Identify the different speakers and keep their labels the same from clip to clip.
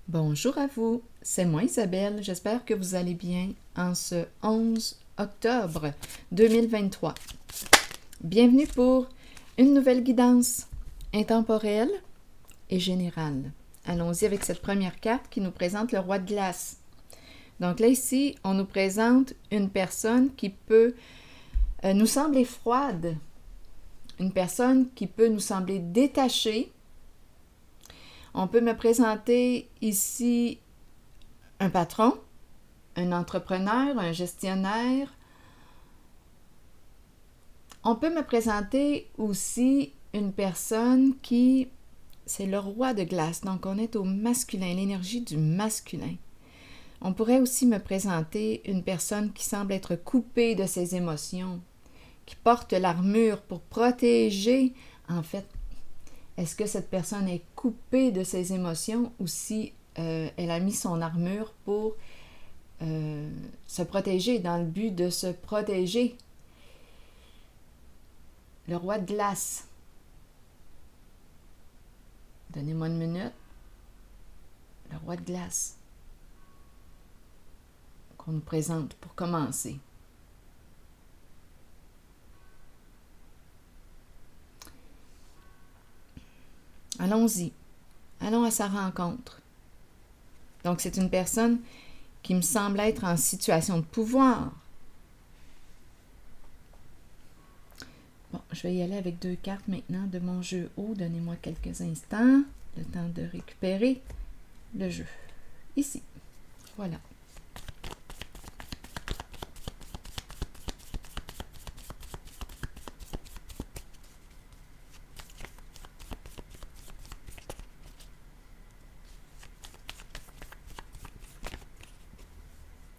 Speaker 1: Bonjour à vous, c'est moi Isabelle, j'espère que vous allez bien en ce 11 octobre 2023. Bienvenue pour une nouvelle guidance intemporelle et générale. Allons-y avec cette première carte qui nous présente le roi de glace. Donc là ici, on nous présente une personne qui peut nous sembler froide, une personne qui peut nous sembler détachée. On peut me présenter ici un patron, un entrepreneur, un gestionnaire. On peut me présenter aussi une personne qui, c'est le roi de glace, donc on est au masculin, l'énergie du masculin. On pourrait aussi me présenter une personne qui semble être coupée de ses émotions, qui porte l'armure pour protéger, en fait. Est-ce que cette personne est coupée de ses émotions ou si elle a mis son armure pour se protéger, dans le but de se protéger? Le roi de glace. Donnez-moi une minute. Le roi de glace qu'on nous présente pour commencer. Allons-y. Allons à sa rencontre. Donc, c'est une personne qui me semble être en situation de pouvoir. Bon, je vais y aller avec 2 cartes maintenant de mon jeu haut. Donnez-moi quelques instants, le temps de récupérer le jeu. Ici. Voilà.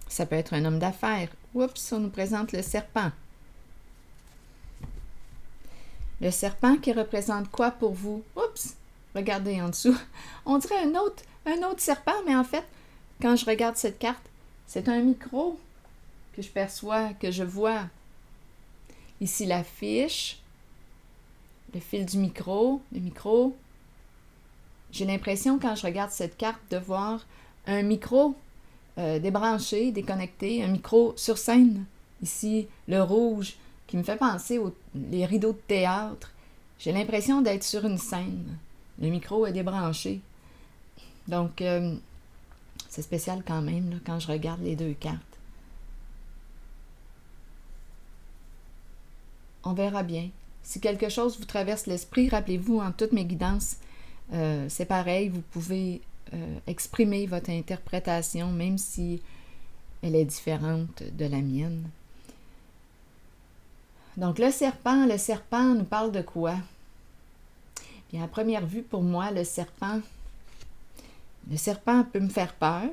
Speaker 1: Ça peut être un homme d'affaires. Oups, on nous présente le serpent. Le serpent qui représente quoi pour vous? Oups, regardez en dessous. On dirait un autre serpent, mais en fait, quand je regarde cette carte, c'est un micro que je perçois, que je vois. Ici, la fiche, le fil du micro, le micro. J'ai l'impression, quand je regarde cette carte, de voir un micro débranché, déconnecté, un micro sur scène. Ici, le rouge, qui me fait penser aux les rideaux de théâtre. J'ai l'impression d'être sur une scène. Le micro est débranché. Donc, c'est spécial quand même là, quand je regarde les 2 cartes. On verra bien. Si quelque chose vous traverse l'esprit, rappelez-vous, en toutes mes guidances, c'est pareil, vous pouvez exprimer votre interprétation, même si elle est différente de la mienne. Donc, le serpent nous parle de quoi? Bien, à première vue, pour moi, le serpent peut me faire peur.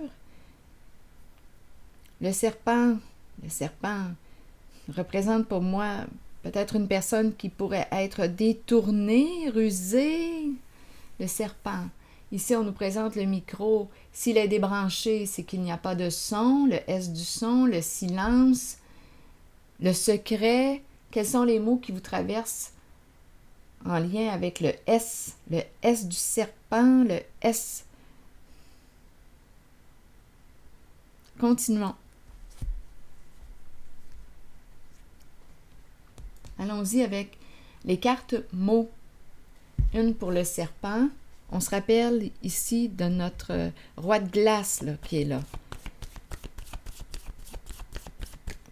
Speaker 1: Le serpent représente pour moi peut-être une personne qui pourrait être détournée, rusée. Le serpent. Ici, on nous présente le micro. S'il est débranché, c'est qu'il n'y a pas de son, le S du son, le silence, le secret. Quels sont les mots qui vous traversent en lien avec le S du serpent, le S. Continuons. Allons-y avec les cartes mots. Une pour le serpent. On se rappelle ici de notre roi de glace là, qui est là.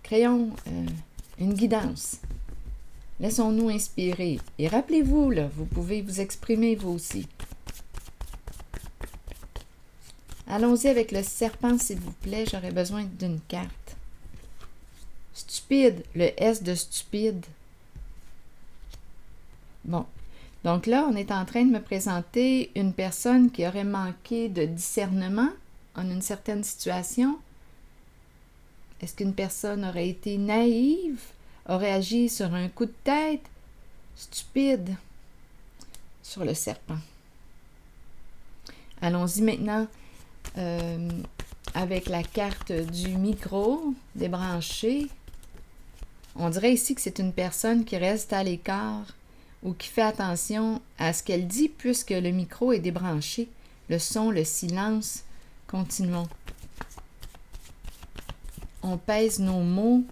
Speaker 1: Créons une guidance. Laissons-nous inspirer. Et rappelez-vous, là, vous pouvez vous exprimer vous aussi. Allons-y avec le serpent, s'il vous plaît. J'aurais besoin d'une carte. Stupide, le S de stupide. Bon. Donc là, on est en train de me présenter une personne qui aurait manqué de discernement en une certaine situation. Est-ce qu'une personne aurait été naïve, aurait agi sur un coup de tête, stupide, sur le serpent? Allons-y maintenant avec la carte du micro débranché. On dirait ici que c'est une personne qui reste à l'écart ou qui fait attention à ce qu'elle dit puisque le micro est débranché. Le son, le silence Continuons. On pèse nos mots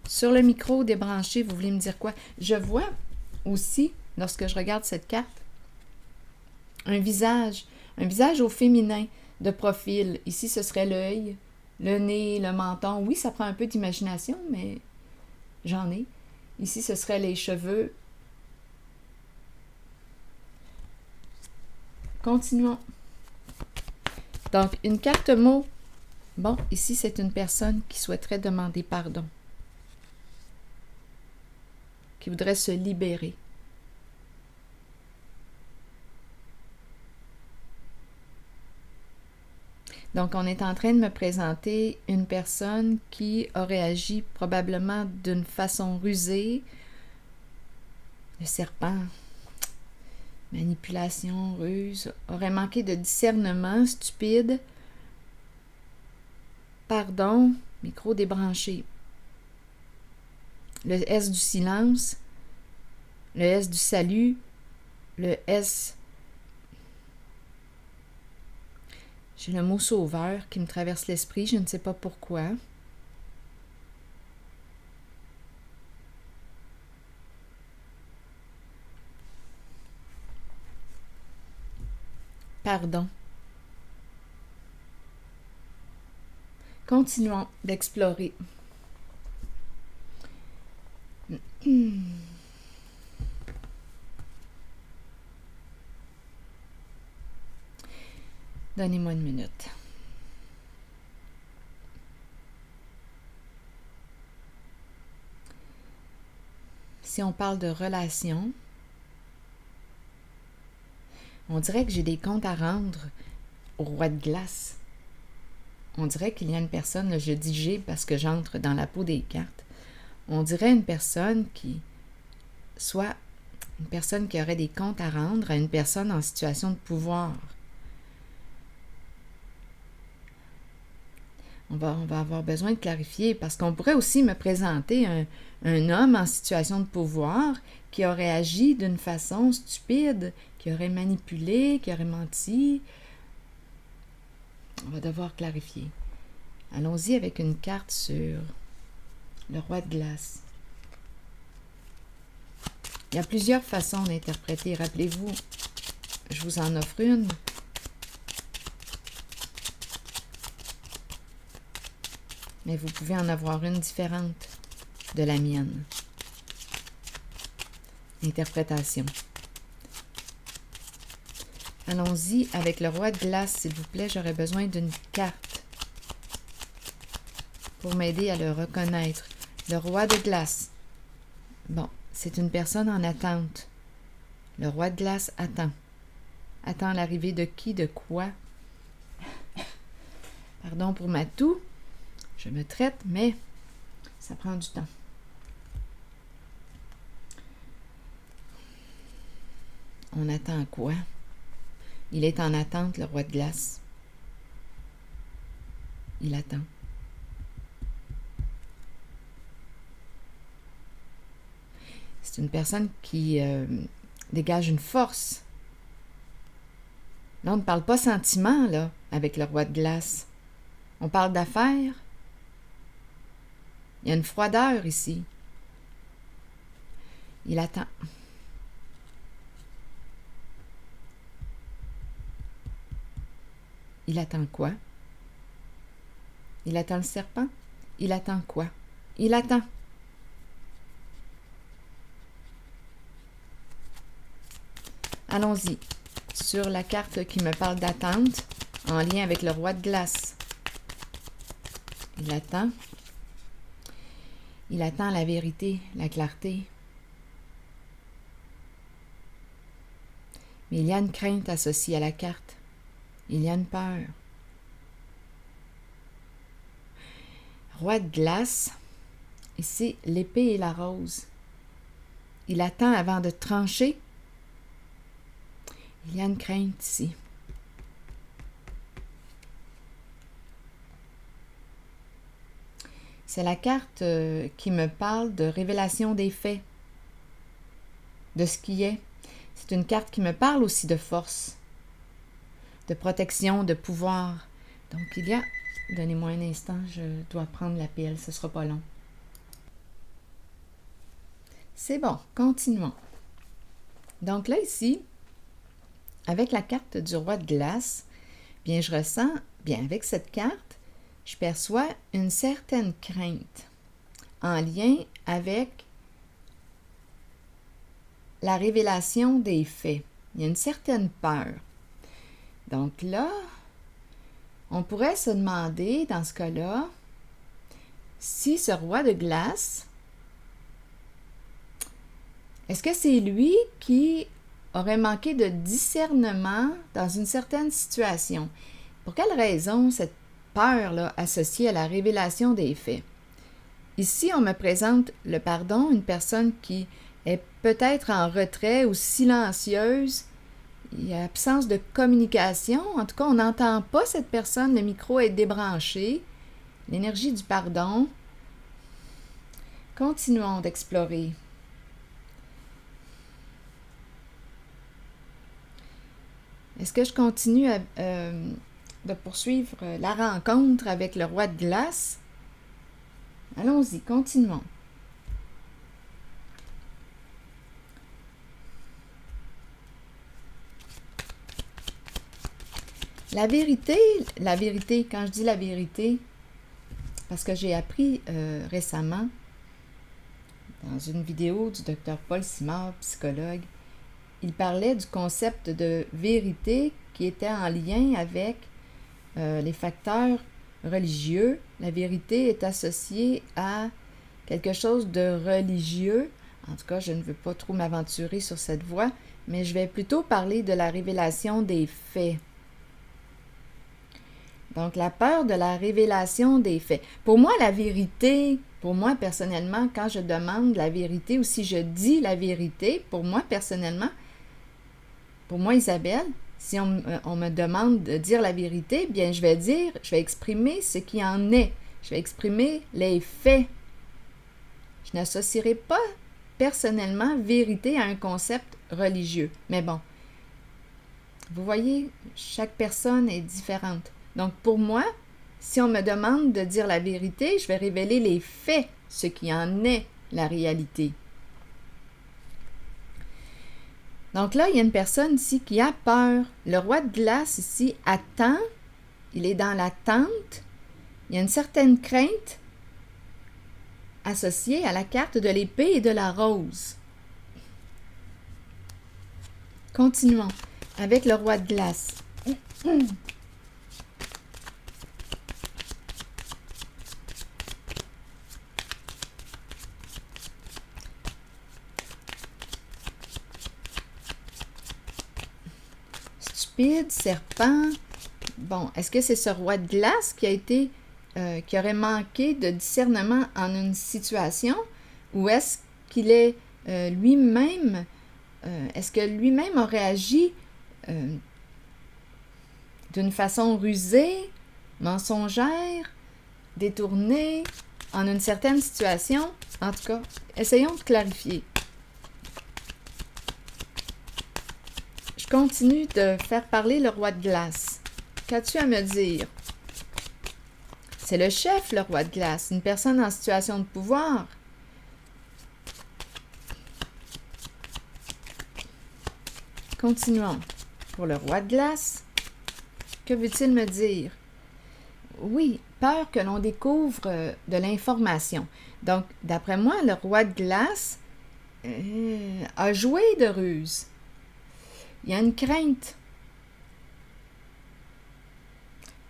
Speaker 1: sur le micro débranché. Vous voulez me dire quoi? Je vois aussi, lorsque je regarde cette carte, un visage au féminin de profil. Ici, ce serait l'œil, le nez, le menton. Oui, ça prend un peu d'imagination, mais j'en ai. Ici, ce serait les cheveux. Continuons. Donc, une carte mot. Bon, ici, c'est une personne qui souhaiterait demander pardon, qui voudrait se libérer. Donc, on est en train de me présenter une personne qui aurait agi probablement d'une façon rusée. Le serpent, manipulation, ruse, aurait manqué de discernement, stupide. Pardon, micro débranché. Le S du silence, le S du salut, le S. J'ai le mot sauveur qui me traverse l'esprit, je ne sais pas pourquoi. Pardon. Continuons d'explorer. Donnez-moi une minute. Si on parle de relation, on dirait que j'ai des comptes à rendre au roi de glace. On dirait qu'il y a une personne, là, je dis j'ai parce que j'entre dans la peau des cartes. On dirait une personne qui, soit une personne qui aurait des comptes à rendre à une personne en situation de pouvoir. On va avoir besoin de clarifier parce qu'on pourrait aussi me présenter un homme en situation de pouvoir qui aurait agi d'une façon stupide, qui aurait manipulé, qui aurait menti. On va devoir clarifier. Allons-y avec une carte sur le roi de glace. Il y a plusieurs façons d'interpréter. Rappelez-vous, je vous en offre une. Mais vous pouvez en avoir une différente de la mienne. Interprétation. Allons-y avec le roi de glace, s'il vous plaît. J'aurais besoin d'une carte pour m'aider à le reconnaître. Le roi de glace. Bon, c'est une personne en attente. Le roi de glace attend. Attend l'arrivée de qui, de quoi? Pardon pour ma toux. Je me traite, mais ça prend du temps. On attend quoi? Il est en attente, le roi de glace. Il attend. C'est une personne qui dégage une force. Là, on ne parle pas sentiment, là, avec le roi de glace. On parle d'affaires. Il y a une froideur ici. Il attend. Il attend quoi? Il attend le serpent? Il attend quoi? Il attend. Allons-y. Sur la carte qui me parle d'attente, en lien avec le roi de glace. Il attend. Il attend la vérité, la clarté. Mais il y a une crainte associée à la carte. Il y a une peur. Roi de glace, ici, l'épée et la rose. Il attend avant de trancher. Il y a une crainte ici. C'est la carte qui me parle de révélation des faits, de ce qui est. C'est une carte qui me parle aussi de force, de protection, de pouvoir. Donc, il y a... Donnez-moi un instant, je dois prendre l'appel, ce ne sera pas long. C'est bon, continuons. Donc là, ici, avec la carte du roi de glace, bien, je ressens, bien, avec cette carte, je perçois une certaine crainte en lien avec la révélation des faits. Il y a une certaine peur. Donc là, on pourrait se demander, dans ce cas-là, si ce roi de glace, est-ce que c'est lui qui aurait manqué de discernement dans une certaine situation? Pour quelle raison cette peur-là associée à la révélation des faits? Ici, on me présente le pardon, une personne qui est peut-être en retrait ou silencieuse. Il y a absence de communication. En tout cas, on n'entend pas cette personne. Le micro est débranché. L'énergie du pardon. Continuons d'explorer. Est-ce que je continue de poursuivre la rencontre avec le roi de glace? Allons-y, continuons. La vérité, quand je dis la vérité, parce que j'ai appris récemment, dans une vidéo du Dr Paul Simard, psychologue, il parlait du concept de vérité qui était en lien avec les facteurs religieux. La vérité est associée à quelque chose de religieux. En tout cas, je ne veux pas trop m'aventurer sur cette voie, mais je vais plutôt parler de la révélation des faits. Donc, la peur de la révélation des faits. Pour moi, la vérité, pour moi personnellement, quand je demande la vérité ou si je dis la vérité, pour moi personnellement, pour moi Isabelle, si on me demande de dire la vérité, bien je vais exprimer ce qui en est. Je vais exprimer les faits. Je n'associerai pas personnellement vérité à un concept religieux. Mais bon, vous voyez, chaque personne est différente. Donc, pour moi, si on me demande de dire la vérité, je vais révéler les faits, ce qui en est la réalité. Donc là, il y a une personne ici qui a peur. Le roi de glace ici attend, il est dans l'attente. Il y a une certaine crainte associée à la carte de l'épée et de la rose. Continuons avec le roi de glace. Stupide, serpent. Bon, est-ce que c'est ce roi de glace qui aurait manqué de discernement en une situation, ou est-ce qu'il est lui-même, est-ce que lui-même aurait agi d'une façon rusée, mensongère, détournée, en une certaine situation? En tout cas, essayons de clarifier. Je continue de faire parler le roi de glace. Qu'as-tu à me dire? C'est le chef, le roi de glace, une personne en situation de pouvoir. Continuons. Pour le roi de glace, que veut-il me dire? Oui, peur que l'on découvre de l'information. Donc, d'après moi, le roi de glace a joué de ruse. Il y a une crainte.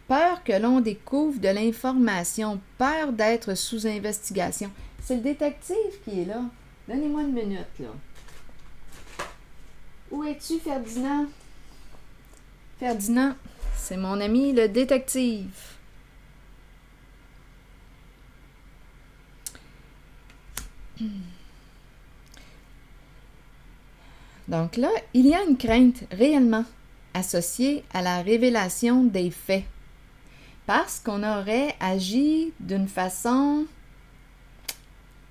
Speaker 1: Peur que l'on découvre de l'information. Peur d'être sous investigation. C'est le détective qui est là. Donnez-moi une minute, là. Où es-tu, Ferdinand? Ferdinand, c'est mon ami le détective. Donc là, il y a une crainte réellement associée à la révélation des faits. Parce qu'on aurait agi d'une façon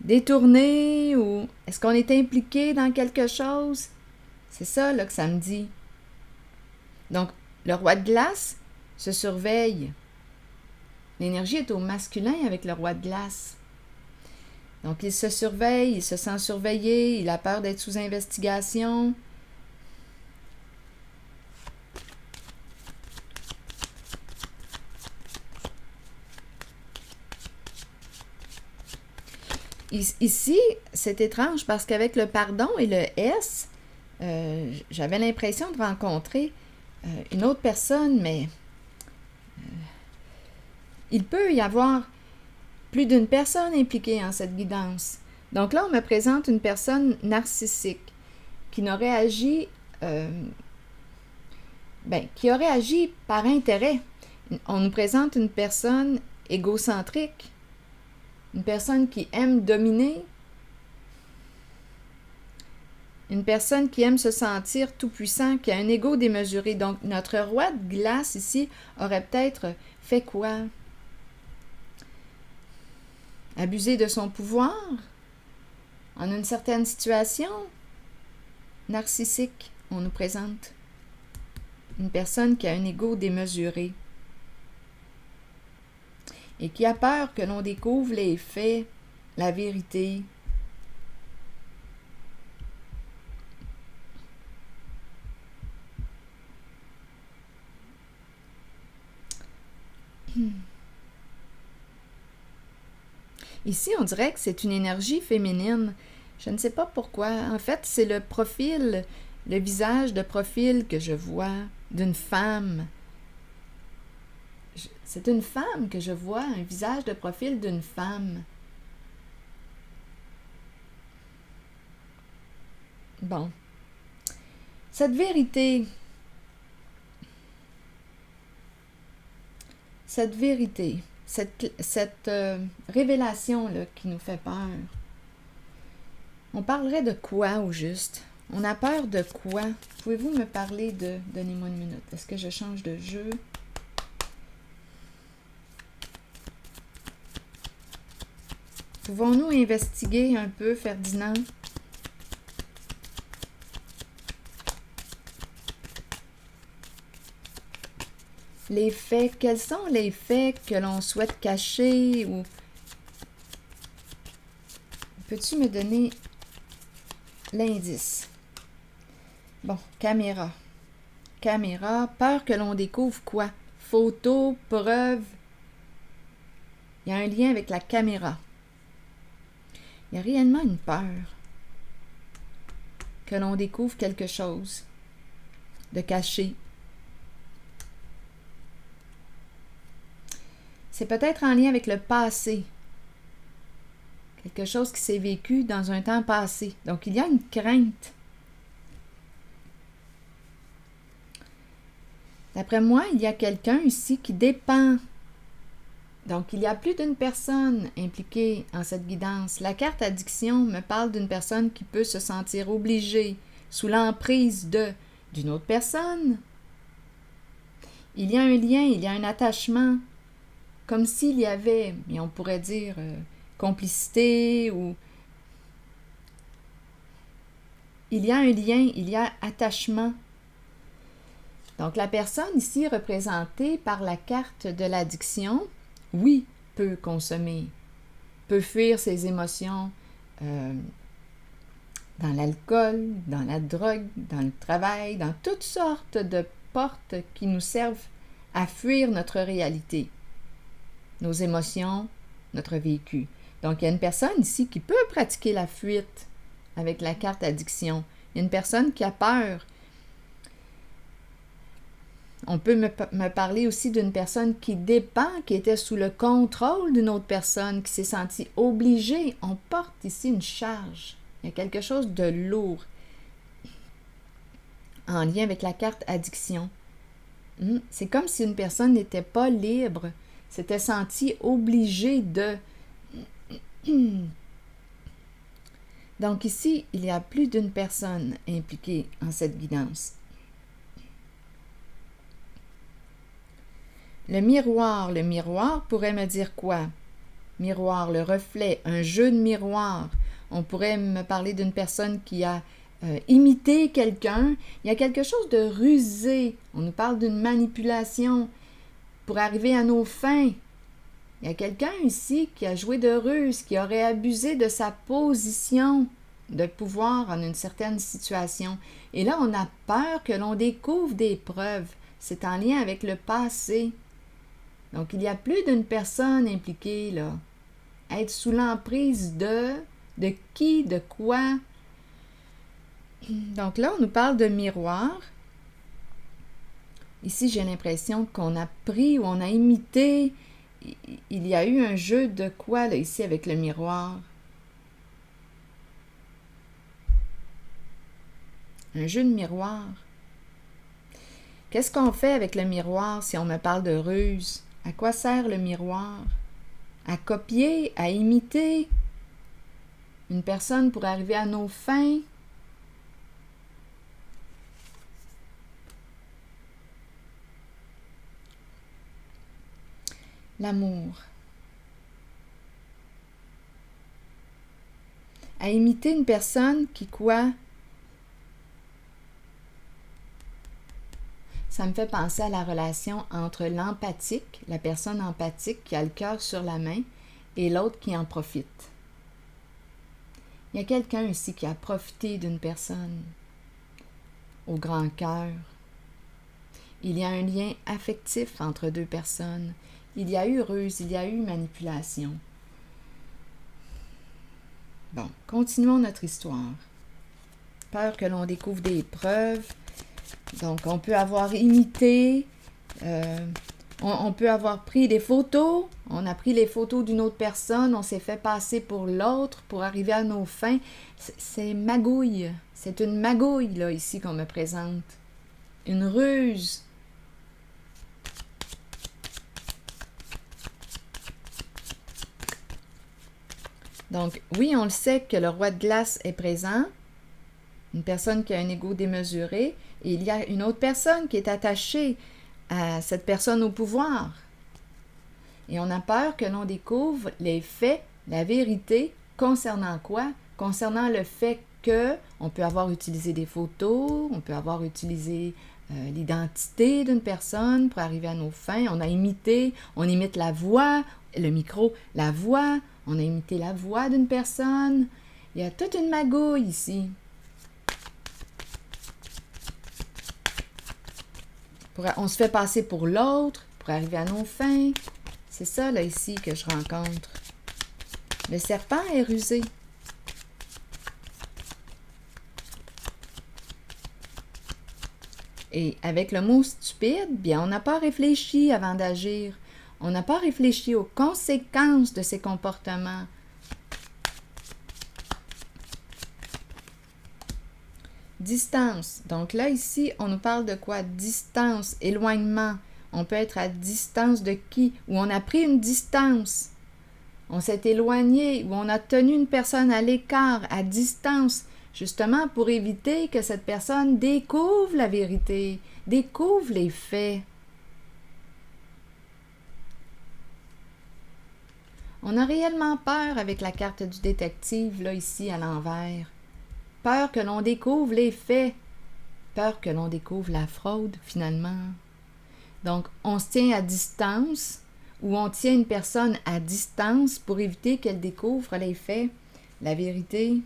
Speaker 1: détournée ou est-ce qu'on est impliqué dans quelque chose? C'est ça là, que ça me dit. Donc, le roi de glace se surveille. L'énergie est au masculin avec le roi de glace. Donc, il se surveille, il se sent surveillé, il a peur d'être sous investigation. Ici, c'est étrange parce qu'avec le pardon et le S, j'avais l'impression de rencontrer une autre personne, mais il peut y avoir plus d'une personne impliquée en cette guidance. Donc là, on me présente une personne narcissique qui n'aurait agi, qui aurait agi par intérêt. On nous présente une personne égocentrique, une personne qui aime dominer, une personne qui aime se sentir tout-puissant, qui a un ego démesuré. Donc, notre roi de glace ici aurait peut-être fait quoi? Abuser de son pouvoir en une certaine situation narcissique. On nous présente une personne qui a un ego démesuré et qui a peur que l'on découvre les faits, la vérité. Ici, on dirait que c'est une énergie féminine. Je ne sais pas pourquoi. En fait, c'est le profil, le visage de profil que je vois d'une femme. C'est une femme que je vois, un visage de profil d'une femme. Bon. Cette vérité, cette révélation là, qui nous fait peur, on parlerait de quoi au juste? On a peur de quoi? Pouvez-vous me parler de... Donnez-moi une minute. Est-ce que je change de jeu? Pouvons-nous investiguer un peu, Ferdinand? Les faits, quels sont les faits que l'on souhaite cacher ou... Peux-tu me donner l'indice? Bon, caméra. Caméra, peur que l'on découvre quoi? Photo, preuve. Il y a un lien avec la caméra. Il y a réellement une peur que l'on découvre quelque chose de caché. C'est peut-être en lien avec le passé. Quelque chose qui s'est vécu dans un temps passé. Donc, il y a une crainte. D'après moi, il y a quelqu'un ici qui dépend. Donc, il y a plus d'une personne impliquée en cette guidance. La carte addiction me parle d'une personne qui peut se sentir obligée, sous l'emprise d'une autre personne. Il y a un lien, il y a un attachement. Comme s'il y avait, mais on pourrait dire, complicité ou... Il y a un lien, il y a attachement. Donc, la personne ici représentée par la carte de l'addiction, oui, peut consommer, peut fuir ses émotions dans l'alcool, dans la drogue, dans le travail, dans toutes sortes de portes qui nous servent à fuir notre réalité. Nos émotions, notre vécu. Donc, il y a une personne ici qui peut pratiquer la fuite avec la carte addiction. Il y a une personne qui a peur. On peut me parler aussi d'une personne qui dépend, qui était sous le contrôle d'une autre personne, qui s'est sentie obligée. On porte ici une charge. Il y a quelque chose de lourd en lien avec la carte addiction. C'est comme si une personne n'était pas libre, s'était sentie obligée de... Donc ici, il y a plus d'une personne impliquée en cette guidance. Le miroir pourrait me dire quoi? Miroir, le reflet, un jeu de miroir. On pourrait me parler d'une personne qui a imité quelqu'un. Il y a quelque chose de rusé. On nous parle d'une manipulation pour arriver à nos fins. Il y a quelqu'un ici qui a joué de ruse, qui aurait abusé de sa position de pouvoir en une certaine situation. Et là, on a peur que l'on découvre des preuves. C'est en lien avec le passé. Donc, il y a plus d'une personne impliquée, là. Être sous l'emprise de qui, de quoi. Donc là, on nous parle de miroir. Ici, j'ai l'impression qu'on a pris ou on a imité. Il y a eu un jeu de quoi, là, ici, avec le miroir? Un jeu de miroir. Qu'est-ce qu'on fait avec le miroir si on me parle de ruse? À quoi sert le miroir? À copier, à imiter une personne pour arriver à nos fins? L'amour. À imiter une personne qui quoi? Ça me fait penser à la relation entre l'empathique, la personne empathique qui a le cœur sur la main, et l'autre qui en profite. Il y a quelqu'un ici qui a profité d'une personne au grand cœur. Il y a un lien affectif entre deux personnes. Il y a eu ruse, il y a eu manipulation. Bon, continuons notre histoire. Peur que l'on découvre des preuves. Donc, on peut avoir imité, on peut avoir pris des photos, on a pris les photos d'une autre personne, on s'est fait passer pour l'autre pour arriver à nos fins. C'est magouille, c'est une magouille, là, ici, qu'on me présente. Une ruse. Donc, oui, on le sait que le roi de glace est présent, une personne qui a un ego démesuré, et il y a une autre personne qui est attachée à cette personne au pouvoir. Et on a peur que l'on découvre les faits, la vérité, concernant quoi? Concernant le fait que on peut avoir utilisé des photos, on peut avoir utilisé l'identité d'une personne pour arriver à nos fins. On a imité, on imite la voix, le micro, la voix, on a imité la voix d'une personne. Il y a toute une magouille ici. On se fait passer pour l'autre pour arriver à nos fins. C'est ça, là, ici, que je rencontre. Le serpent est rusé. Et avec le mot stupide, bien, on n'a pas réfléchi avant d'agir. On n'a pas réfléchi aux conséquences de ces comportements. Distance. Donc là, ici, on nous parle de quoi? Distance, éloignement. On peut être à distance de qui? Ou on a pris une distance. On s'est éloigné ou on a tenu une personne à l'écart, à distance, justement pour éviter que cette personne découvre la vérité, découvre les faits. On a réellement peur avec la carte du détective, là, ici, à l'envers. Peur que l'on découvre les faits. Peur que l'on découvre la fraude, finalement. Donc, on se tient à distance ou on tient une personne à distance pour éviter qu'elle découvre les faits, la vérité.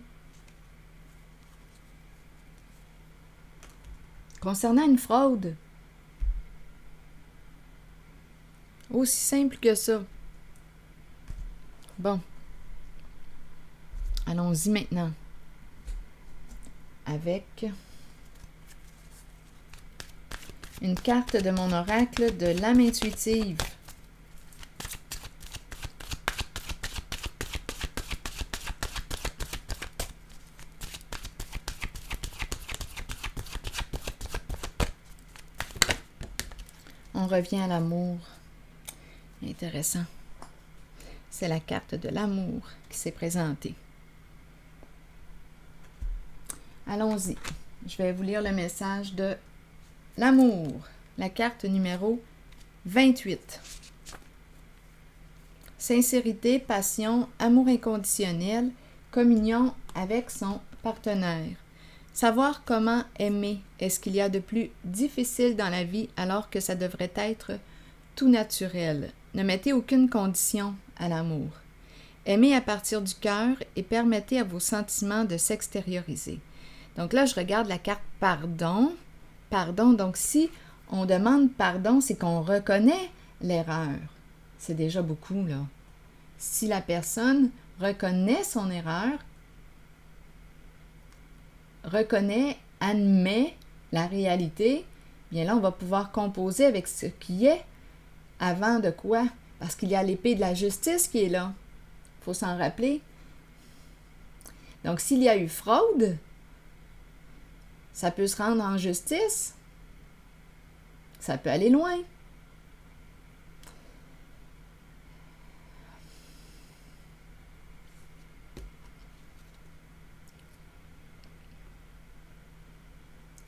Speaker 1: Concernant une fraude, aussi simple que ça. Bon, allons-y maintenant avec une carte de mon oracle de l'âme intuitive. On revient à l'amour. Intéressant. C'est la carte de l'amour qui s'est présentée. Allons-y. Je vais vous lire le message de l'amour. La carte numéro 28. Sincérité, passion, amour inconditionnel, communion avec son partenaire. Savoir comment aimer est ce qu'il y a de plus difficile dans la vie alors que ça devrait être tout naturel. ne mettez aucune condition à l'amour. Aimez à partir du cœur et permettez à vos sentiments de s'extérioriser. Donc là, je regarde la carte pardon. Pardon, donc si on demande pardon, c'est qu'on reconnaît l'erreur. C'est déjà beaucoup, là. Si la personne reconnaît son erreur, reconnaît, admet la réalité, bien là, on va pouvoir composer avec ce qui est avant de quoi? Parce qu'il y a l'épée de la justice qui est là. Il faut s'en rappeler. Donc, s'il y a eu fraude, ça peut se rendre en justice. Ça peut aller loin.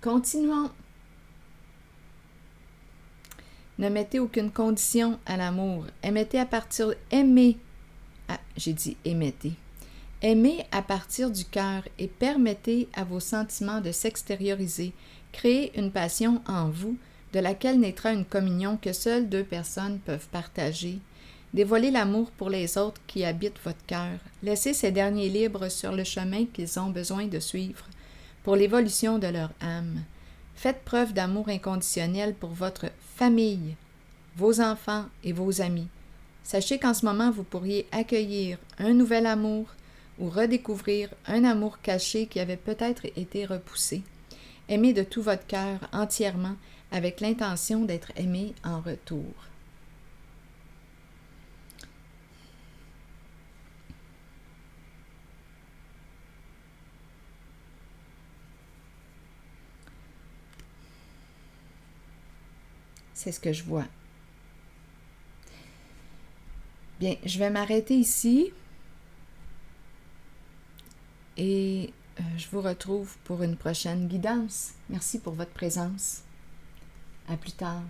Speaker 1: Continuons. Ne mettez aucune condition à l'amour. J'ai dit émettez. Aimez à partir du cœur et permettez à vos sentiments de s'extérioriser. Créez une passion en vous, de laquelle naîtra une communion que seules deux personnes peuvent partager. Dévoilez l'amour pour les autres qui habitent votre cœur. Laissez ces derniers libres sur le chemin qu'ils ont besoin de suivre pour l'évolution de leur âme. Faites preuve d'amour inconditionnel pour votre famille, vos enfants et vos amis. Sachez qu'en ce moment, vous pourriez accueillir un nouvel amour ou redécouvrir un amour caché qui avait peut-être été repoussé. Aimez de tout votre cœur entièrement avec l'intention d'être aimé en retour. C'est ce que je vois. Bien, je vais m'arrêter ici et je vous retrouve pour une prochaine guidance. Merci pour votre présence. À plus tard.